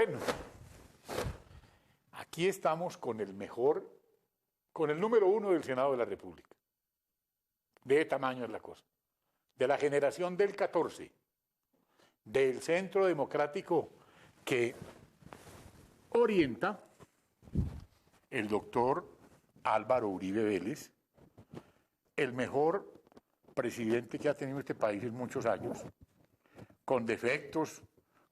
Bueno, aquí estamos con el mejor, con el número 1 del Senado de la República. De tamaño es la cosa. De la generación del 14, del Centro Democrático que orienta el doctor Álvaro Uribe Vélez, el mejor presidente que ha tenido este país en muchos años, con defectos,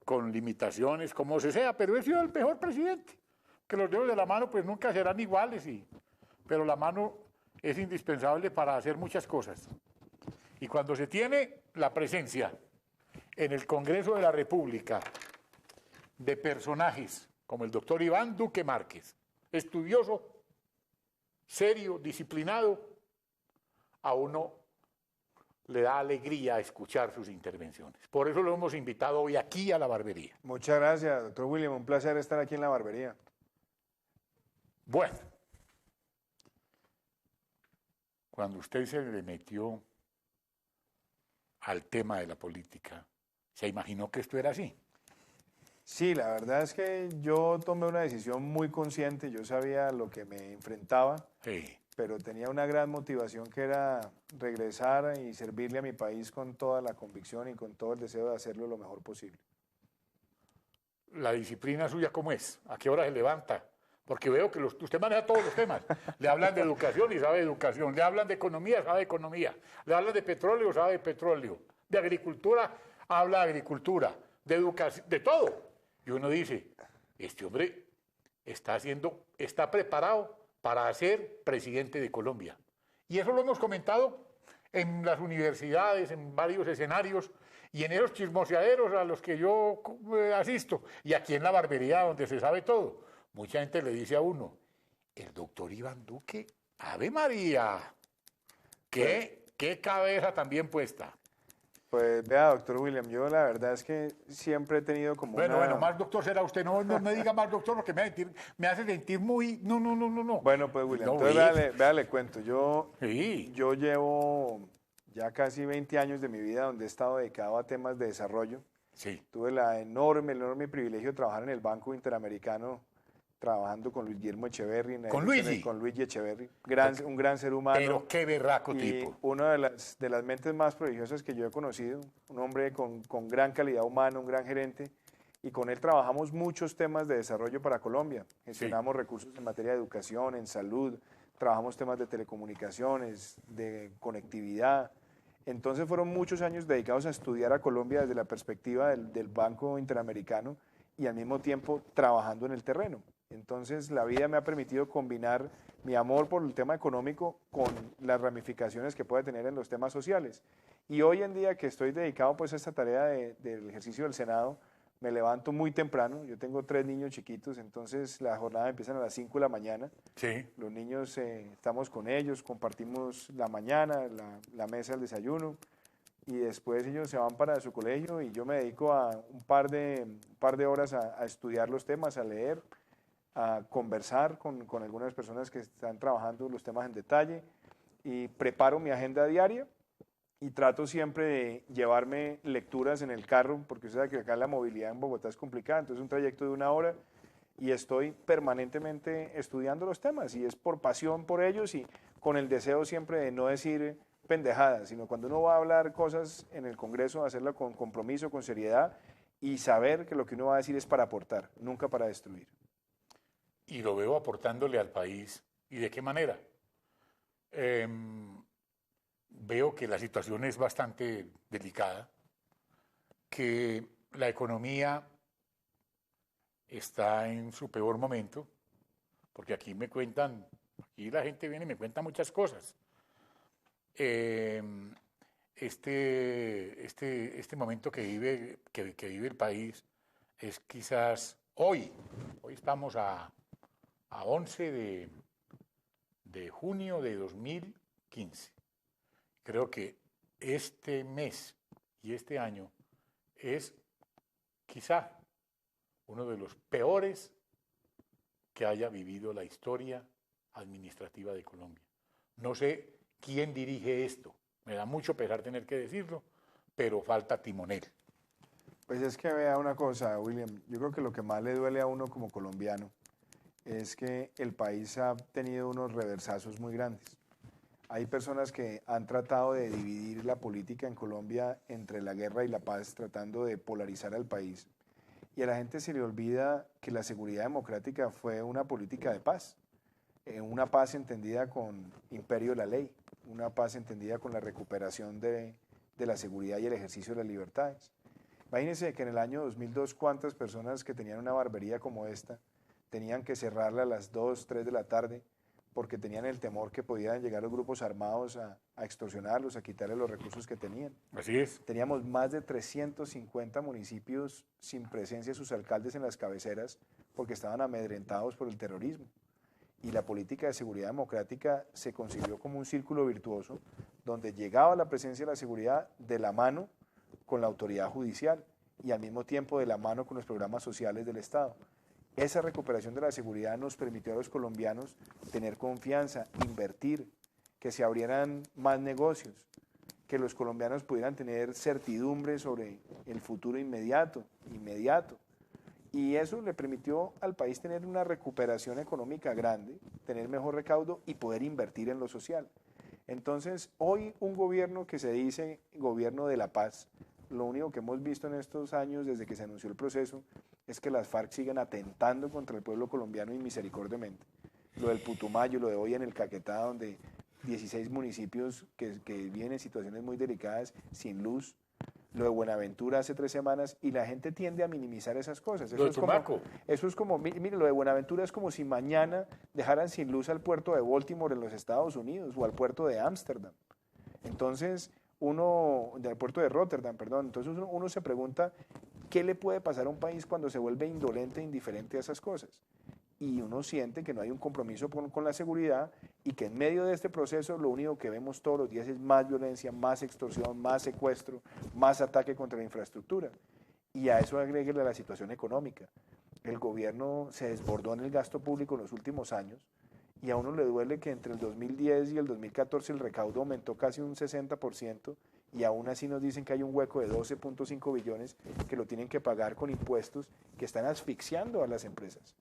con limitaciones, como se sea, pero he sido el mejor presidente. Que los dedos de la mano pues nunca serán iguales, pero la mano es indispensable para hacer muchas cosas. Y cuando se tiene la presencia en el Congreso de la República de personajes como el doctor Iván Duque Márquez, estudioso, serio, disciplinado, a uno le da alegría escuchar sus intervenciones. Por eso lo hemos invitado hoy aquí a la barbería. Muchas gracias, doctor William. Un placer estar aquí en la barbería. Bueno, cuando usted se le metió al tema de la política, ¿se imaginó que esto era así? Sí, la verdad es que yo tomé una decisión muy consciente. Yo sabía lo que me enfrentaba, Sí. pero tenía una gran motivación que era regresar y servirle a mi país con toda la convicción y con todo el deseo de hacerlo lo mejor posible. La disciplina suya, ¿cómo es? ¿A qué hora se levanta? Porque veo que usted maneja todos los temas. Le hablan de educación y sabe de educación. Le hablan de economía, sabe de economía. Le hablan de petróleo, sabe de petróleo. De agricultura, habla de agricultura. De educación, de todo. Y uno dice, este hombre está preparado para ser presidente de Colombia. Y eso lo hemos comentado en las universidades, en varios escenarios, y en esos chismoseaderos a los que yo asisto, y aquí en la barbería donde se sabe todo. Mucha gente le dice a uno, el doctor Iván Duque, Ave María, qué cabeza también puesta. Pues vea, doctor William, yo la verdad es que siempre he tenido como Bueno, más doctor será usted, no me diga más doctor porque me hace sentir muy, no. Bueno, pues William, No, entonces vea, le cuento, Sí. yo llevo ya casi 20 años de mi vida donde he estado dedicado a temas de desarrollo. Sí. Tuve el enorme privilegio de trabajar en el Banco Interamericano, trabajando con Luis Guillermo Echeverry. ¿Con Luigi? Con Luigi Echeverry, un gran ser humano. Pero qué berraco y tipo. una de las mentes más prodigiosas que yo he conocido, un hombre con gran calidad humana, un gran gerente, y con él trabajamos muchos temas de desarrollo para Colombia. Gestionamos recursos en materia de educación, en salud, trabajamos temas de telecomunicaciones, de conectividad. Entonces fueron muchos años dedicados a estudiar a Colombia desde la perspectiva del Banco Interamericano y al mismo tiempo trabajando en el terreno. Entonces la vida me ha permitido combinar mi amor por el tema económico con las ramificaciones que puede tener en los temas sociales. Y hoy en día que estoy dedicado pues a esta tarea del ejercicio del Senado, me levanto muy temprano. Yo tengo 3 niños chiquitos, entonces la jornada empieza a las 5 de la mañana. Sí. Los niños, estamos con ellos, compartimos la mañana, la mesa del desayuno, y después ellos se van para su colegio y yo me dedico a un par de horas a estudiar los temas, a leer, a conversar con algunas personas que están trabajando los temas en detalle, y preparo mi agenda diaria y trato siempre de llevarme lecturas en el carro, porque usted sabe que acá la movilidad en Bogotá es complicada, entonces es un trayecto de 1 hora y estoy permanentemente estudiando los temas, y es por pasión por ellos y con el deseo siempre de no decir pendejadas, sino cuando uno va a hablar cosas en el Congreso, hacerlo con compromiso, con seriedad, y saber que lo que uno va a decir es para aportar, nunca para destruir. Y lo veo aportándole al país. ¿Y de qué manera? Veo que la situación es bastante delicada, que la economía está en su peor momento, porque aquí la gente viene y me cuenta muchas cosas. Este momento que vive el país es quizás hoy estamos a 11 de junio de 2015. Creo que este mes y este año es quizá uno de los peores que haya vivido la historia administrativa de Colombia. No sé quién dirige esto, me da mucho pesar tener que decirlo, pero falta timonel. Pues es que vea una cosa, William, yo creo que lo que más le duele a uno como colombiano es que el país ha tenido unos reversazos muy grandes. Hay personas que han tratado de dividir la política en Colombia entre la guerra y la paz, tratando de polarizar al país. Y a la gente se le olvida que la seguridad democrática fue una política de paz, una paz entendida con imperio de la ley, una paz entendida con la recuperación de la seguridad y el ejercicio de las libertades. Imagínense que en el año 2002 cuántas personas que tenían una barbería como esta tenían que cerrarla a las 2, 3 de la tarde porque tenían el temor que podían llegar los grupos armados a extorsionarlos, a quitarles los recursos que tenían. Así es. Teníamos más de 350 municipios sin presencia de sus alcaldes en las cabeceras porque estaban amedrentados por el terrorismo. Y la política de seguridad democrática se concibió como un círculo virtuoso donde llegaba la presencia de la seguridad de la mano con la autoridad judicial y al mismo tiempo de la mano con los programas sociales del Estado. Esa recuperación de la seguridad nos permitió a los colombianos tener confianza, invertir, que se abrieran más negocios, que los colombianos pudieran tener certidumbre sobre el futuro inmediato. Y eso le permitió al país tener una recuperación económica grande, tener mejor recaudo y poder invertir en lo social. Entonces, hoy un gobierno que se dice gobierno de la paz, lo único que hemos visto en estos años desde que se anunció el proceso es que las FARC siguen atentando contra el pueblo colombiano inmisericordiamente. Lo del Putumayo, lo de hoy en el Caquetá, donde 16 municipios que viven en situaciones muy delicadas, sin luz, lo de Buenaventura hace 3 semanas, y la gente tiende a minimizar esas cosas. Lo de Tumaco. Eso es como, mire, lo de Buenaventura es como si mañana dejaran sin luz al puerto de Baltimore en los Estados Unidos o al puerto de Ámsterdam. Entonces, del puerto de Rotterdam, perdón. Entonces uno se pregunta, ¿qué le puede pasar a un país cuando se vuelve indolente e indiferente a esas cosas? Y uno siente que no hay un compromiso con la seguridad y que en medio de este proceso lo único que vemos todos los días es más violencia, más extorsión, más secuestro, más ataque contra la infraestructura. Y a eso agréguele la situación económica. El gobierno se desbordó en el gasto público en los últimos años y a uno le duele que entre el 2010 y el 2014 el recaudo aumentó casi un 60% y aún así nos dicen que hay un hueco de 12.5 billones que lo tienen que pagar con impuestos que están asfixiando a las empresas.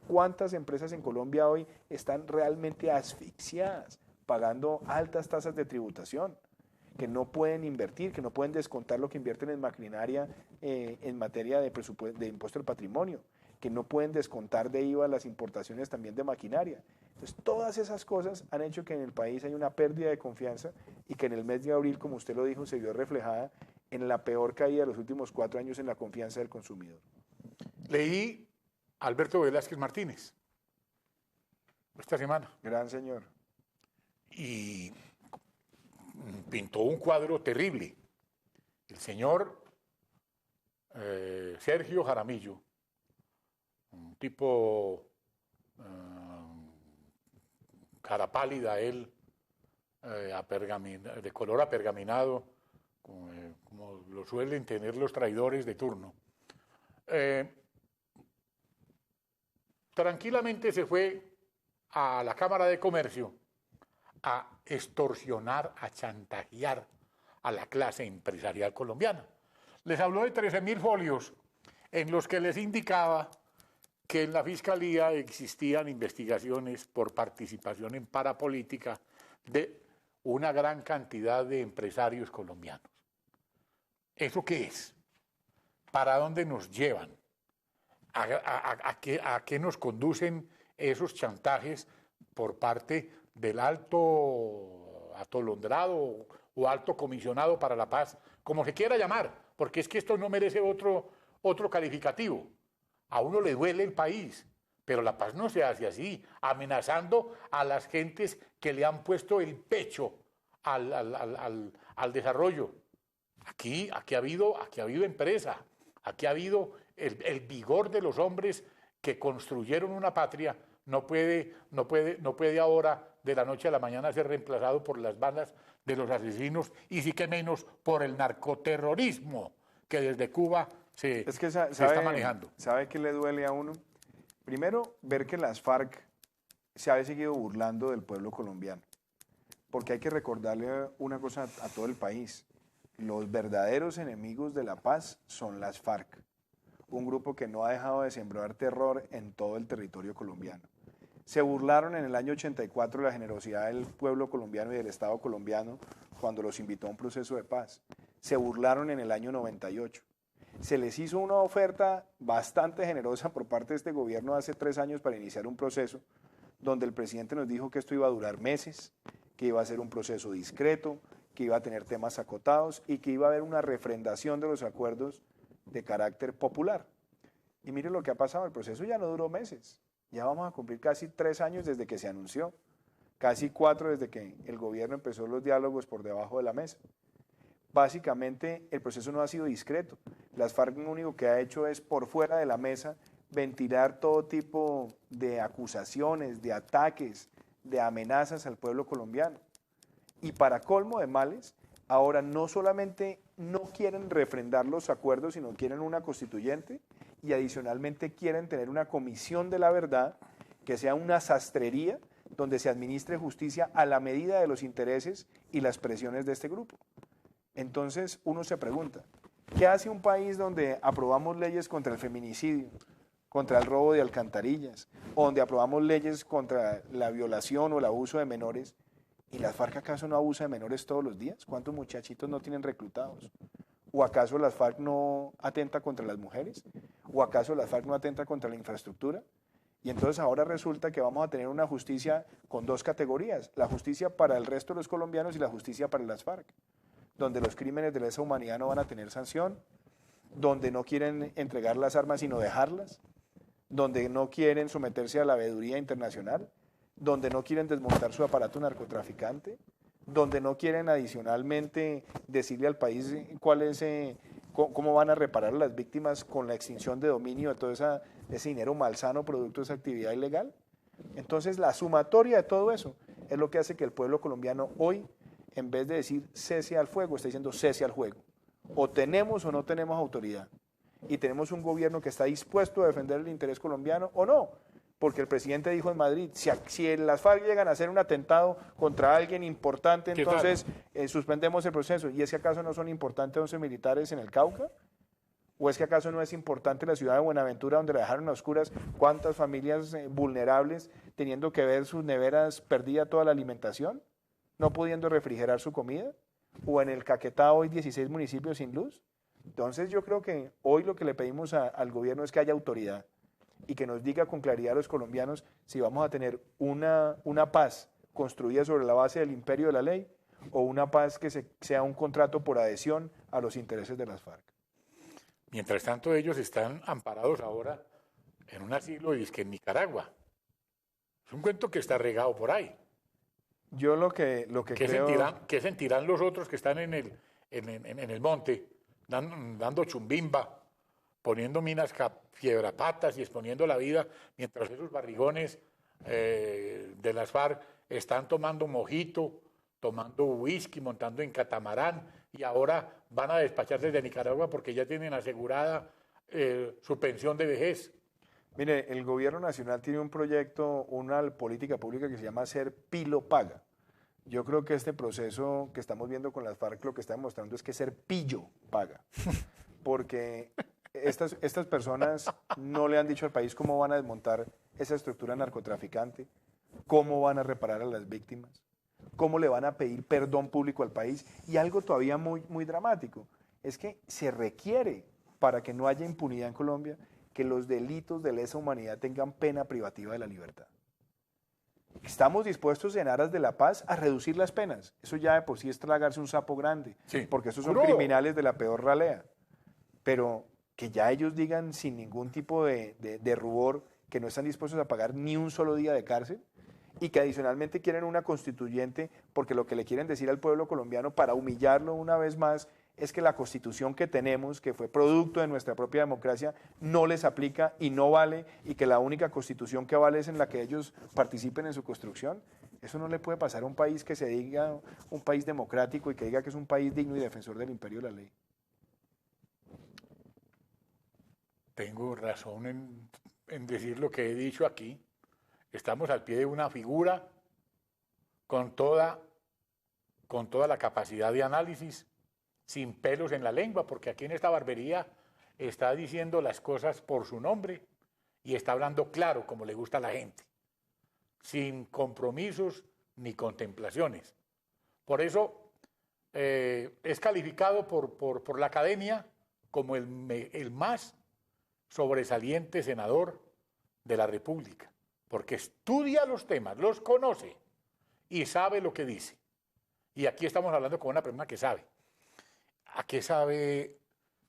¿Cuántas empresas en Colombia hoy están realmente asfixiadas, pagando altas tasas de tributación, que no pueden invertir, que no pueden descontar lo que invierten en maquinaria en materia de impuesto al patrimonio, que no pueden descontar de IVA las importaciones también de maquinaria? Entonces, todas esas cosas han hecho que en el país haya una pérdida de confianza y que en el mes de abril, como usted lo dijo, se vio reflejada en la peor caída de los últimos 4 años en la confianza del consumidor. Leí a Alberto Velázquez Martínez esta semana. Gran señor. Y pintó un cuadro terrible. El señor Sergio Jaramillo, un tipo cara pálida, él, de color apergaminado, como lo suelen tener los traidores de turno. Tranquilamente se fue a la Cámara de Comercio a extorsionar, a chantajear a la clase empresarial colombiana. Les habló de 13.000 folios en los que les indicaba que en la Fiscalía existían investigaciones por participación en parapolítica de una gran cantidad de empresarios colombianos. ¿Eso qué es? ¿Para dónde nos llevan? ¿A qué nos conducen esos chantajes por parte del alto atolondrado o alto comisionado para la paz, como se quiera llamar? Porque es que esto no merece otro calificativo. A uno le duele el país, pero la paz no se hace así, amenazando a las gentes que le han puesto el pecho al desarrollo. Aquí ha habido empresa, aquí ha habido el vigor de los hombres que construyeron una patria. No puede ahora de la noche a la mañana ser reemplazado por las bandas de los asesinos y sí que menos por el narcoterrorismo que desde Cuba se está manejando. ¿Sabe qué le duele a uno? Primero, ver que las FARC se ha seguido burlando del pueblo colombiano, porque hay que recordarle una cosa a todo el país. los verdaderos enemigos de la paz son las FARC, un grupo que no ha dejado de sembrar terror en todo el territorio colombiano. Se burlaron en el año 84 de la generosidad del pueblo colombiano y del Estado colombiano cuando los invitó a un proceso de paz. Se burlaron en el año 98. Se les hizo una oferta bastante generosa por parte de este gobierno hace 3 años para iniciar un proceso donde el presidente nos dijo que esto iba a durar meses, que iba a ser un proceso discreto, que iba a tener temas acotados y que iba a haber una refrendación de los acuerdos de carácter popular. Y mire lo que ha pasado, el proceso ya no duró meses, ya vamos a cumplir casi 3 años desde que se anunció, casi 4 desde que el gobierno empezó los diálogos por debajo de la mesa. Básicamente el proceso no ha sido discreto, las FARC lo único que ha hecho es por fuera de la mesa ventilar todo tipo de acusaciones, de ataques, de amenazas al pueblo colombiano. Y para colmo de males, ahora no solamente no quieren refrendar los acuerdos, sino quieren una constituyente y adicionalmente quieren tener una comisión de la verdad que sea una sastrería donde se administre justicia a la medida de los intereses y las presiones de este grupo. Entonces uno se pregunta, ¿qué hace un país donde aprobamos leyes contra el feminicidio, contra el robo de alcantarillas, o donde aprobamos leyes contra la violación o el abuso de menores? ¿Y las FARC acaso no abusa de menores todos los días? ¿Cuántos muchachitos no tienen reclutados? ¿O acaso las FARC no atenta contra las mujeres? ¿O acaso las FARC no atenta contra la infraestructura? Y entonces ahora resulta que vamos a tener una justicia con 2 categorías, la justicia para el resto de los colombianos y la justicia para las FARC, donde los crímenes de lesa humanidad no van a tener sanción, donde no quieren entregar las armas sino dejarlas, donde no quieren someterse a la veeduría internacional, donde no quieren desmontar su aparato narcotraficante, donde no quieren adicionalmente decirle al país cuál es, cómo van a reparar a las víctimas con la extinción de dominio de todo ese dinero malsano producto de esa actividad ilegal. Entonces la sumatoria de todo eso es lo que hace que el pueblo colombiano hoy, en vez de decir cese al fuego, está diciendo cese al juego. O tenemos o no tenemos autoridad. Y tenemos un gobierno que está dispuesto a defender el interés colombiano o no. Porque el presidente dijo en Madrid, si las FARC llegan a hacer un atentado contra alguien importante, entonces suspendemos el proceso. ¿Y es que acaso no son importantes 11 militares en el Cauca? ¿O es que acaso no es importante la ciudad de Buenaventura, donde la dejaron a oscuras, cuántas familias vulnerables teniendo que ver sus neveras perdida toda la alimentación, no pudiendo refrigerar su comida? ¿O en el Caquetá hoy 16 municipios sin luz? Entonces yo creo que hoy lo que le pedimos al gobierno es que haya autoridad y que nos diga con claridad a los colombianos si vamos a tener una paz construida sobre la base del imperio de la ley o una paz que sea un contrato por adhesión a los intereses de las FARC. Mientras tanto, ellos están amparados ahora en un asilo en Nicaragua. Es un cuento que está regado por ahí. Yo lo que creo... ¿Qué sentirán los otros que están en el monte, dando chumbimba, poniendo minas fiebrapatas y exponiendo la vida, mientras esos barrigones de las FARC están tomando mojito, tomando whisky, montando en catamarán, y ahora van a despacharse de Nicaragua porque ya tienen asegurada su pensión de vejez? Mire, el gobierno nacional tiene un proyecto, una política pública que se llama Ser Pilo Paga. Yo creo que este proceso que estamos viendo con las FARC lo que está demostrando es que Ser Pillo paga. Porque estas personas no le han dicho al país cómo van a desmontar esa estructura narcotraficante, cómo van a reparar a las víctimas, cómo le van a pedir perdón público al país. Y algo todavía muy, muy dramático, es que se requiere, para que no haya impunidad en Colombia, que los delitos de lesa humanidad tengan pena privativa de la libertad. Estamos dispuestos en aras de la paz a reducir las penas. Eso ya de por sí es tragarse un sapo grande, sí, porque esos son criminales de la peor ralea. Pero que ya ellos digan sin ningún tipo de rubor que no están dispuestos a pagar ni un solo día de cárcel y que adicionalmente quieren una constituyente porque lo que le quieren decir al pueblo colombiano para humillarlo una vez más es que la constitución que tenemos, que fue producto de nuestra propia democracia, no les aplica y no vale, y que la única constitución que vale es en la que ellos participen en su construcción. Eso no le puede pasar a un país que se diga un país democrático y que diga que es un país digno y defensor del imperio de la ley. Tengo razón en decir lo que he dicho aquí. Estamos al pie de una figura con toda la capacidad de análisis, sin pelos en la lengua, porque aquí en esta barbería está diciendo las cosas por su nombre y está hablando claro, como le gusta a la gente, sin compromisos ni contemplaciones. Por eso es calificado por la academia como el más sobresaliente senador de la República, porque estudia los temas, los conoce y sabe lo que dice. Y aquí estamos hablando con una persona que sabe. ¿A qué sabe,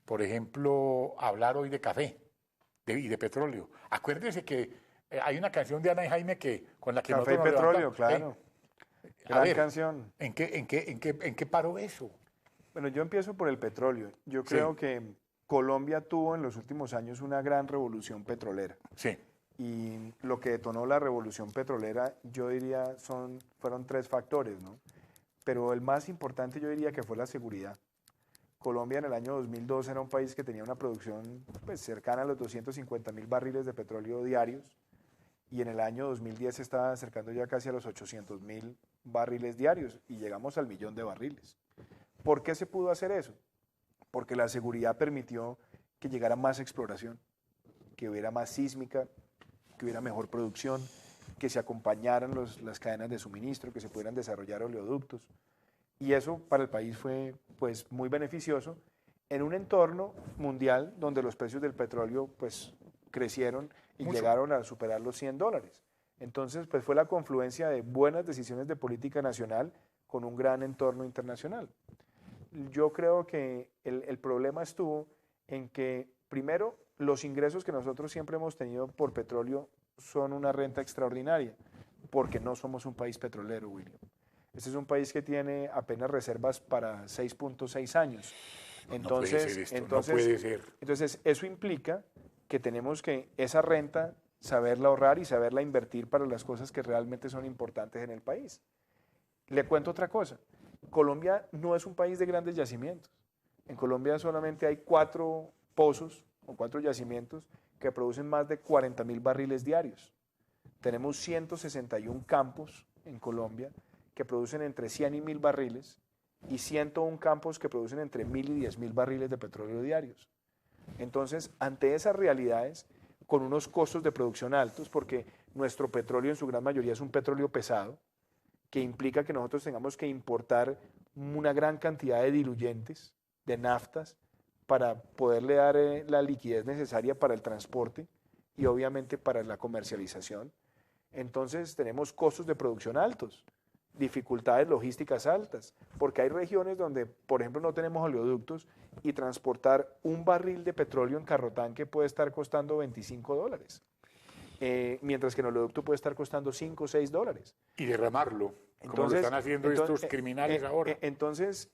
por ejemplo, hablar hoy de café y de petróleo? Acuérdense que hay una canción de Ana y Jaime con la que Café y nosotros nos petróleo, levantamos. claro. Gran ver, canción. ¿En qué paró eso? Bueno, yo empiezo por el petróleo. Yo Sí. creo que Colombia tuvo en los últimos años una gran revolución petrolera. Sí, Y lo que detonó la revolución petrolera, yo diría, fueron tres factores, ¿no? Pero el más importante yo diría que fue la seguridad. Colombia en el año 2002 era un país que tenía una producción pues, cercana a los 250.000 barriles de petróleo diarios y en el año 2010 se estaba acercando ya casi a los 800.000 barriles diarios y llegamos al 1.000.000 de barriles. ¿Por qué se pudo hacer eso? Porque la seguridad permitió que llegara más exploración, que hubiera más sísmica, que hubiera mejor producción, que se acompañaran las cadenas de suministro, que se pudieran desarrollar oleoductos. Y eso para el país fue pues, muy beneficioso en un entorno mundial donde los precios del petróleo pues, crecieron y mucho. llegaron a superar los $100. Entonces pues, fue la confluencia de buenas decisiones de política nacional con un gran entorno internacional. Yo creo que el problema estuvo en que, primero, los ingresos que nosotros siempre hemos tenido por petróleo son una renta extraordinaria, porque no somos un país petrolero, William. Este es un país que tiene apenas reservas para 6.6 años. Entonces, no puede ser. Entonces, eso implica que tenemos que esa renta saberla ahorrar y saberla invertir para las cosas que realmente son importantes en el país. Le cuento otra cosa. Colombia no es un país de grandes yacimientos. En Colombia solamente hay 4 pozos o 4 yacimientos que producen más de 40.000 barriles diarios. Tenemos 161 campos en Colombia que producen entre 100 y 1.000 barriles y 101 campos que producen entre 1.000 y 10.000 barriles de petróleo diarios. Entonces, ante esas realidades, con unos costos de producción altos, porque nuestro petróleo en su gran mayoría es un petróleo pesado, que implica que nosotros tengamos que importar una gran cantidad de diluyentes, de naftas, para poderle dar la liquidez necesaria para el transporte y obviamente para la comercialización. Entonces tenemos costos de producción altos, dificultades logísticas altas, porque hay regiones donde, por ejemplo, no tenemos oleoductos y transportar un barril de petróleo en carrotanque puede estar costando $25. Mientras que en el oleoducto puede estar costando $5 o $6. Y derramarlo, como lo están haciendo estos criminales ahora. Entonces,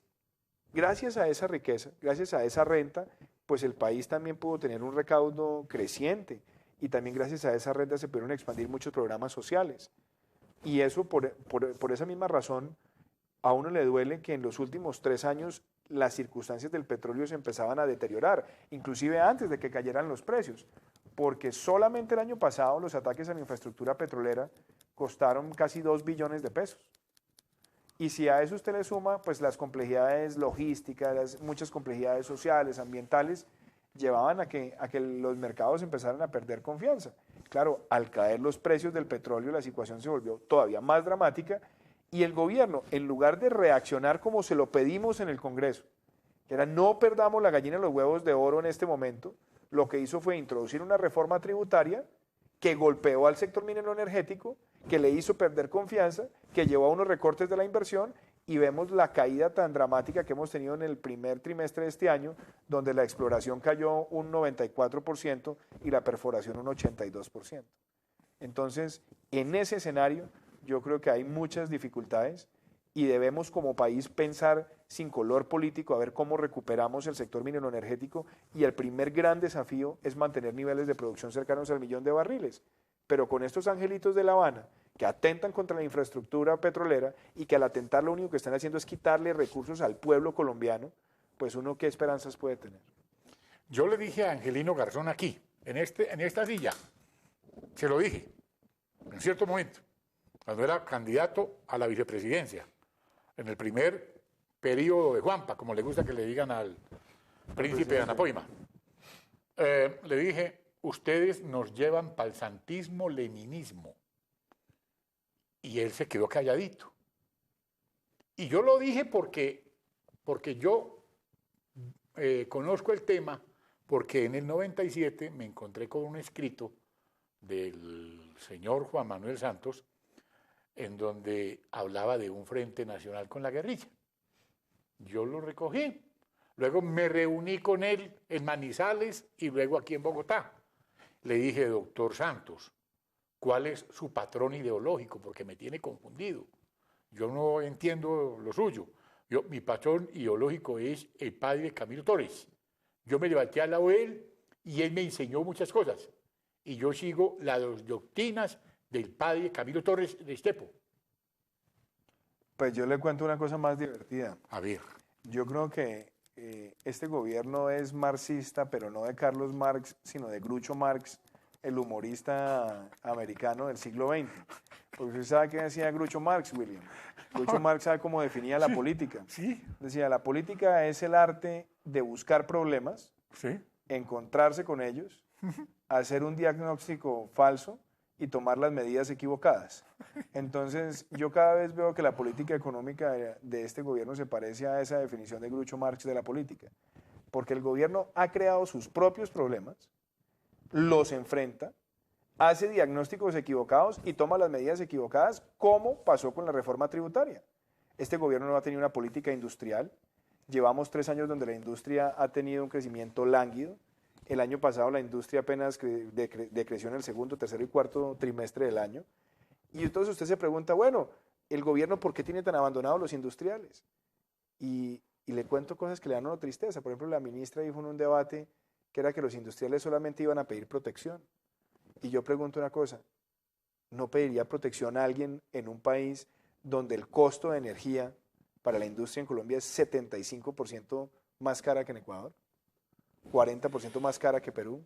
gracias a esa riqueza, gracias a esa renta, pues el país también pudo tener un recaudo creciente y también gracias a esa renta se pudieron expandir muchos programas sociales. Y eso, por esa misma razón, a uno le duele que en los últimos 3 años las circunstancias del petróleo se empezaban a deteriorar, inclusive antes de que cayeran los precios, porque solamente el año pasado los ataques a la infraestructura petrolera costaron casi 2 billones de pesos. Y si a eso usted le suma pues las complejidades logísticas, muchas complejidades sociales, ambientales, llevaban a que los mercados empezaran a perder confianza. Claro, al caer los precios del petróleo la situación se volvió todavía más dramática y el gobierno, en lugar de reaccionar como se lo pedimos en el Congreso, que era no perdamos la gallina de los huevos de oro en este momento, lo que hizo fue introducir una reforma tributaria que golpeó al sector minero energético, que le hizo perder confianza, que llevó a unos recortes de la inversión y vemos la caída tan dramática que hemos tenido en el primer trimestre de este año, donde la exploración cayó un 94% y la perforación un 82%. Entonces, en ese escenario, yo creo que hay muchas dificultades y debemos como país pensar sin color político a ver cómo recuperamos el sector minero energético y el primer gran desafío es mantener niveles de producción cercanos al 1.000.000 de barriles. Pero con estos angelitos de La Habana que atentan contra la infraestructura petrolera y que al atentar lo único que están haciendo es quitarle recursos al pueblo colombiano, pues uno qué esperanzas puede tener. Yo le dije a Angelino Garzón aquí, en esta silla, se lo dije, en cierto momento, cuando era candidato a la vicepresidencia, en el primer periodo de Juanpa, como le gusta que le digan al príncipe de Anapoima. Le dije, ustedes nos llevan para el santismo leninismo. Y él se quedó calladito. Y yo lo dije porque yo conozco el tema, porque en el 97 me encontré con un escrito del señor Juan Manuel Santos, en donde hablaba de un frente nacional con la guerrilla. Yo lo recogí. Luego me reuní con él en Manizales y luego aquí en Bogotá. Le dije, doctor Santos, ¿cuál es su patrón ideológico? Porque me tiene confundido. Yo no entiendo lo suyo. Mi patrón ideológico es el padre Camilo Torres. Yo me levanté al lado de él y él me enseñó muchas cosas. Y yo sigo las doctrinas del padre Camilo Torres de Estepo. Pues yo le cuento una cosa más divertida. A ver. Yo creo que este gobierno es marxista, pero no de Carlos Marx, sino de Groucho Marx, el humorista americano del siglo XX. Porque usted sabe qué decía Groucho Marx, William. Groucho Marx sabe cómo definía la política. Sí. Decía, la política es el arte de buscar problemas, Sí. encontrarse con ellos, hacer un diagnóstico falso y tomar las medidas equivocadas. Entonces, yo cada vez veo que la política económica de este gobierno se parece a esa definición de Groucho Marx de la política, porque el gobierno ha creado sus propios problemas, los enfrenta, hace diagnósticos equivocados y toma las medidas equivocadas, como pasó con la reforma tributaria. Este gobierno no ha tenido una política industrial. Llevamos 3 años donde la industria ha tenido un crecimiento lánguido. El año pasado la industria apenas decreció en el segundo, tercero y cuarto trimestre del año. Y entonces usted se pregunta, bueno, ¿el gobierno por qué tiene tan abandonados los industriales? Y le cuento cosas que le dan una tristeza. Por ejemplo, la ministra dijo en un debate que era que los industriales solamente iban a pedir protección. Y yo pregunto una cosa, ¿no pediría protección a alguien en un país donde el costo de energía para la industria en Colombia es 75% más cara que en Ecuador? 40% más cara que Perú,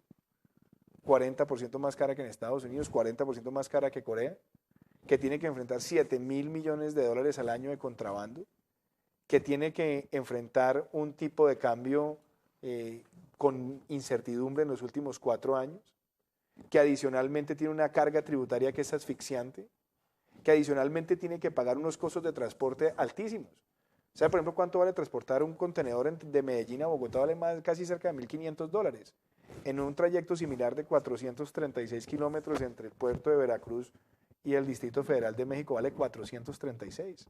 40% más cara que en Estados Unidos, 40% más cara que Corea, que tiene que enfrentar 7.000 millones de dólares al año de contrabando, que tiene que enfrentar un tipo de cambio con incertidumbre en los últimos 4 años, que adicionalmente tiene una carga tributaria que es asfixiante, que adicionalmente tiene que pagar unos costos de transporte altísimos. ¿Sabe, por ejemplo, cuánto vale transportar un contenedor de Medellín a Bogotá? Vale casi cerca de $1.500. En un trayecto similar de 436 kilómetros entre el puerto de Veracruz y el Distrito Federal de México vale 436.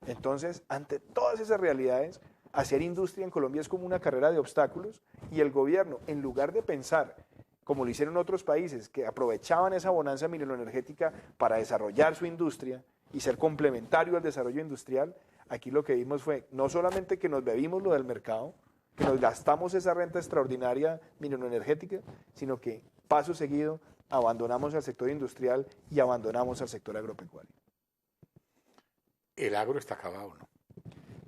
Entonces, ante todas esas realidades, hacer industria en Colombia es como una carrera de obstáculos y el gobierno, en lugar de pensar, como lo hicieron otros países, que aprovechaban esa bonanza mineroenergética para desarrollar su industria y ser complementario al desarrollo industrial, aquí lo que vimos fue no solamente que nos bebimos lo del mercado, que nos gastamos esa renta extraordinaria mineroenergética, sino que, paso seguido, abandonamos al sector industrial y abandonamos al sector agropecuario. El agro está acabado, ¿no?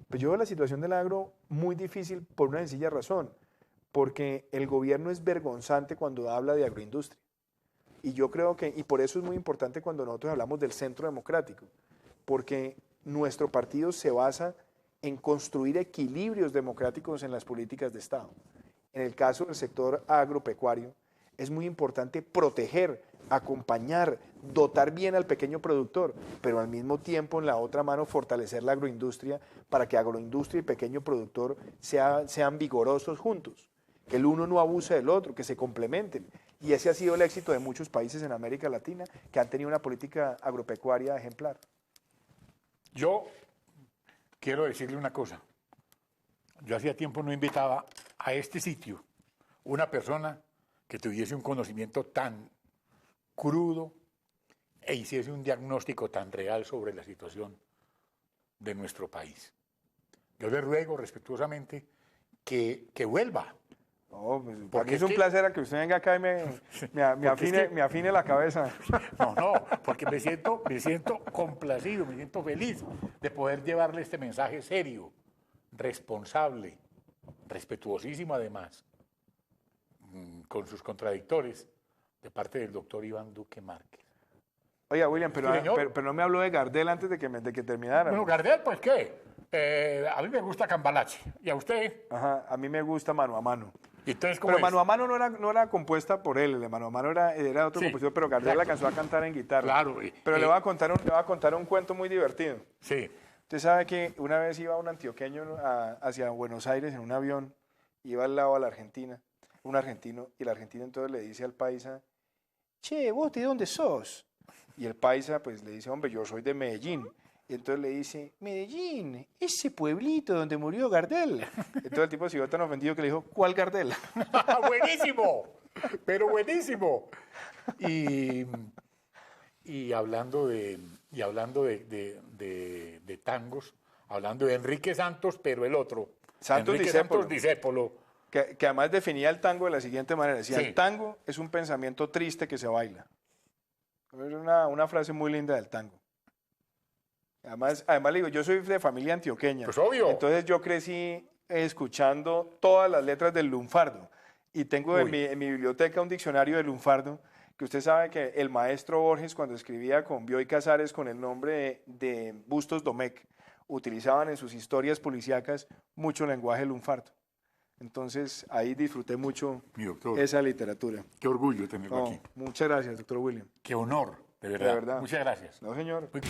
Pues yo veo la situación del agro muy difícil por una sencilla razón, porque el gobierno es vergonzante cuando habla de agroindustria. Y yo creo que, y por eso es muy importante cuando nosotros hablamos del centro democrático, porque nuestro partido se basa en construir equilibrios democráticos en las políticas de Estado. En el caso del sector agropecuario, es muy importante proteger, acompañar, dotar bien al pequeño productor, pero al mismo tiempo en la otra mano fortalecer la agroindustria para que agroindustria y pequeño productor sean vigorosos juntos, que el uno no abuse del otro, que se complementen. Y ese ha sido el éxito de muchos países en América Latina que han tenido una política agropecuaria ejemplar. Yo quiero decirle una cosa. Yo hacía tiempo no invitaba a este sitio una persona que tuviese un conocimiento tan crudo e hiciese un diagnóstico tan real sobre la situación de nuestro país. Yo le ruego respetuosamente que vuelva. No, pues, porque es un placer a que usted venga acá y me afine la cabeza. No, porque me siento complacido, me siento feliz de poder llevarle este mensaje serio, responsable, respetuosísimo además, con sus contradictores, de parte del doctor Iván Duque Márquez. Oiga, William, pero no me habló de Gardel antes de que terminara. Bueno, Gardel, pues, ¿qué? A mí me gusta Cambalache. ¿Y a usted? Ajá, a mí me gusta Mano a Mano. Entonces, ¿cómo Pero es? Mano a Mano no era compuesta por él, el de Mano a Mano era otro Sí, compositor, pero Gardel la exacto. alcanzó a cantar en guitarra. Claro. Pero le voy a contar un cuento muy divertido. Sí. Usted sabe que una vez iba un antioqueño hacia Buenos Aires en un avión, iba al lado a la Argentina, un argentino, y el argentino entonces le dice al paisa, che, ¿vos de dónde sos? Y el paisa pues le dice, hombre, yo soy de Medellín. Y entonces le dice, Medellín, ese pueblito donde murió Gardel. Entonces el tipo se vio tan ofendido que le dijo, ¿cuál Gardel? Buenísimo, pero buenísimo. Y hablando de tangos, hablando de Enrique Santos, pero el otro, Santos Enrique Discépolo. Santos Discépolo. Que además definía el tango de la siguiente manera. Decía, Sí. el tango es un pensamiento triste que se baila. Es una frase muy linda del tango. Además le digo, yo soy de familia antioqueña. Pues obvio. Entonces yo crecí escuchando todas las letras del lunfardo. Y tengo Uy. en mi biblioteca un diccionario de lunfardo, que usted sabe que el maestro Borges, cuando escribía con Bioy Casares con el nombre de Bustos Domecq, utilizaban en sus historias policíacas mucho lenguaje lunfardo. Entonces ahí disfruté mucho Mi doctor, esa literatura. qué orgullo tenerlo No, aquí. muchas gracias, doctor William. Qué honor, de verdad. De verdad. Muchas gracias. No, señor. Muy-